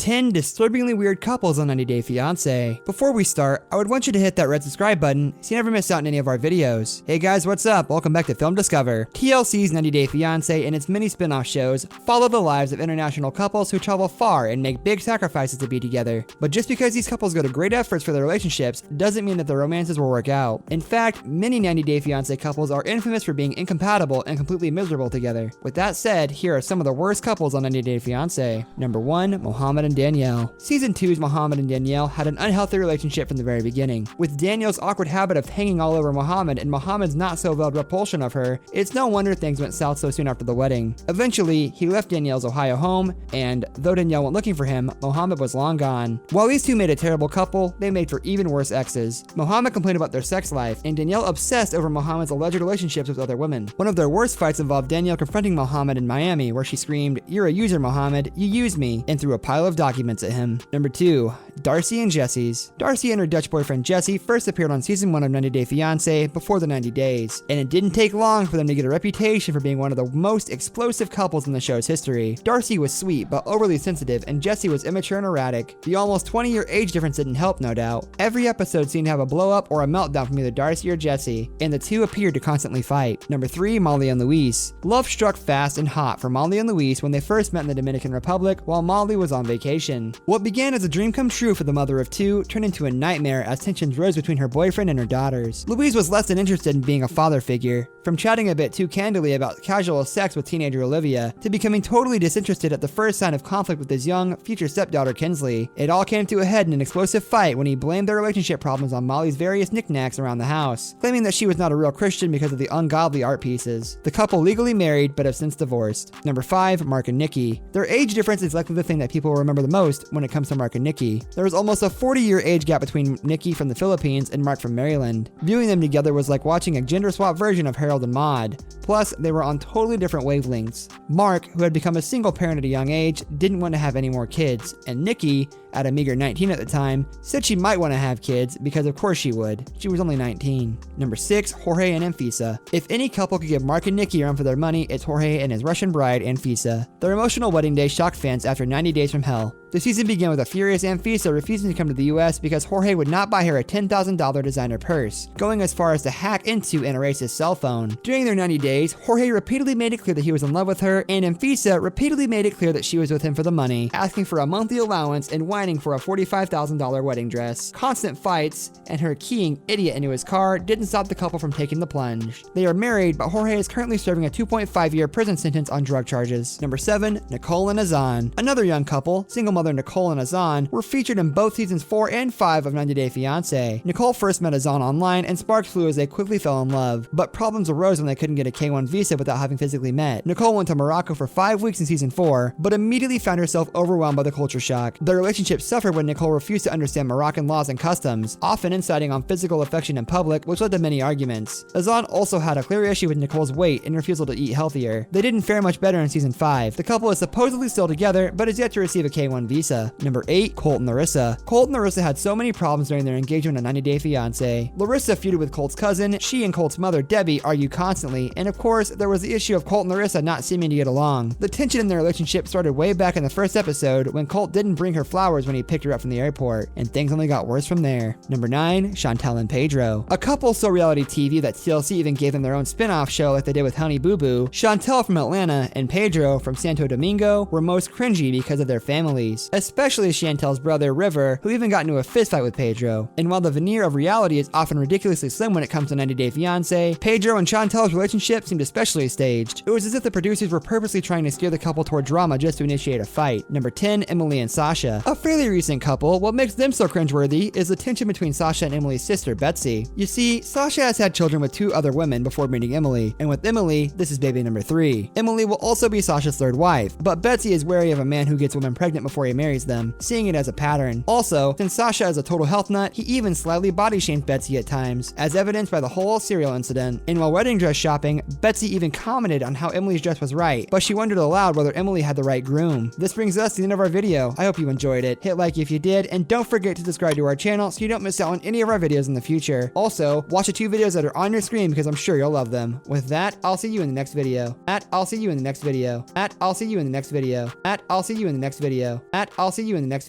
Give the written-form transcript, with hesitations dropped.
10 disturbingly weird couples on 90 Day Fiance. Before we start, I would want you to hit that red subscribe button so you never miss out on any of our videos. Hey guys, what's up? Welcome back to Film Discover. TLC's 90 Day Fiance and its many spin-off shows follow the lives of international couples who travel far and make big sacrifices to be together. But just because these couples go to great efforts for their relationships doesn't mean that their romances will work out. In fact, many 90 Day Fiance couples are infamous for being incompatible and completely miserable together. With that said, here are some of the worst couples on 90 Day Fiance. Number 1, Mohammed and Danielle. Season 2's Mohammed and Danielle had an unhealthy relationship from the very beginning. With Danielle's awkward habit of hanging all over Mohammed and Mohammed's not so veiled repulsion of her, it's no wonder things went south so soon after the wedding. Eventually, he left Danielle's Ohio home, and though Danielle went looking for him, Mohammed was long gone. While these two made a terrible couple, they made for even worse exes. Mohammed complained about their sex life, and Danielle obsessed over Mohammed's alleged relationships with other women. One of their worst fights involved Danielle confronting Mohammed in Miami, where she screamed, "You're a user, Mohammed, you use me," and threw a pile of documents at him. Number 2, Darcy and Jesse's. Darcy and her Dutch boyfriend Jesse first appeared on season 1 of 90 Day Fiance before the 90 days, and it didn't take long for them to get a reputation for being one of the most explosive couples in the show's history. Darcy was sweet but overly sensitive, and Jesse was immature and erratic. The almost 20-year age difference didn't help, no doubt. Every episode seemed to have a blow-up or a meltdown from either Darcy or Jesse, and the two appeared to constantly fight. Number 3, Molly and Luis. Love struck fast and hot for Molly and Luis when they first met in the Dominican Republic while Molly was on vacation. What began as a dream come true for the mother of two turned into a nightmare as tensions rose between her boyfriend and her daughters. Louise was less than interested in being a father figure, from chatting a bit too candidly about casual sex with teenager Olivia, to becoming totally disinterested at the first sign of conflict with his young, future stepdaughter Kinsley. It all came to a head in an explosive fight when he blamed their relationship problems on Molly's various knickknacks around the house, claiming that she was not a real Christian because of the ungodly art pieces. The couple legally married but have since divorced. Number 5, Mark and Nikki. Their age difference is likely the thing that people will remember the most when it comes to Mark and Nikki. There was almost a 40-year age gap between Nikki from the Philippines and Mark from Maryland. Viewing them together was like watching a gender swap version of Harold and Maude. Plus, they were on totally different wavelengths. Mark, who had become a single parent at a young age, didn't want to have any more kids, and Nikki, at a meager 19 at the time, said she might want to have kids because of course she would. She was only 19. Number 6, Jorge and Anfisa. If any couple could give Mark and Nikki a run for their money, it's Jorge and his Russian bride, Anfisa. Their emotional wedding day shocked fans after 90 days from hell. The season began with a furious Anfisa refusing to come to the US because Jorge would not buy her a $10,000 designer purse, going as far as to hack into and erase his cell phone. During their 90 days, Jorge repeatedly made it clear that he was in love with her, and Anfisa repeatedly made it clear that she was with him for the money, asking for a monthly allowance and whining for a $45,000 wedding dress. Constant fights, and her keying idiot into his car didn't stop the couple from taking the plunge. They are married, but Jorge is currently serving a 2.5-year prison sentence on drug charges. Number 7, Nicole and Azan. Another young couple, single mother Nicole and Azan, were featured in both seasons 4 and 5 of 90 Day Fiance. Nicole first met Azan online and sparks flew as they quickly fell in love, but problems arose when they couldn't get a K1 visa without having physically met. Nicole went to Morocco for 5 weeks in season 4, but immediately found herself overwhelmed by the culture shock. Their relationship suffered when Nicole refused to understand Moroccan laws and customs, often inciting on physical affection in public, which led to many arguments. Azan also had a clear issue with Nicole's weight and refusal to eat healthier. They didn't fare much better in season 5. The couple is supposedly still together, but is yet to receive a K1 visa. Number 8, Colt and Larissa. Colt and Larissa had so many problems during their engagement on 90 Day Fiance. Larissa feuded with Colt's cousin, she and Colt's mother, Debbie, argued constantly, and of course, there was the issue of Colt and Larissa not seeming to get along. The tension in their relationship started way back in the first episode when Colt didn't bring her flowers when he picked her up from the airport, and things only got worse from there. Number 9, Chantel and Pedro. A couple so reality TV that TLC even gave them their own spin-off show like they did with Honey Boo Boo. Chantel from Atlanta and Pedro from Santo Domingo were most cringy because of their families, especially Chantel's brother River, who even got into a fistfight with Pedro. And while the veneer of reality is often ridiculously slim when it comes to 90 Day Fiance, Pedro and Chantel's relationship seemed especially staged. It was as if the producers were purposely trying to steer the couple toward drama just to initiate a fight. Number 10, Emily and Sasha. A fairly recent couple, what makes them so cringeworthy is the tension between Sasha and Emily's sister, Betsy. You see, Sasha has had children with 2 other women before meeting Emily, and with Emily, this is baby number 3. Emily will also be Sasha's 3rd wife, but Betsy is wary of a man who gets women pregnant before he marries them, seeing it as a pattern. Also, since Sasha is a total health nut, he even slightly body shamed Betsy at times, as evidenced by the whole cereal incident. And while wedding dress shopping, Betsy even commented on how Emily's dress was right, but she wondered aloud whether Emily had the right groom. This brings us to the end of our video. I hope you enjoyed it. it. Hit like if you did, and don't forget to subscribe to our channel so you don't miss out on any of our videos in the future. Also, watch the 2 videos that are on your screen because I'm sure you'll love them. With that, I'll see you in the next video. I'll see you in the next video. I'll see you in the next video. I'll see you in the next video. I'll see you in the next video.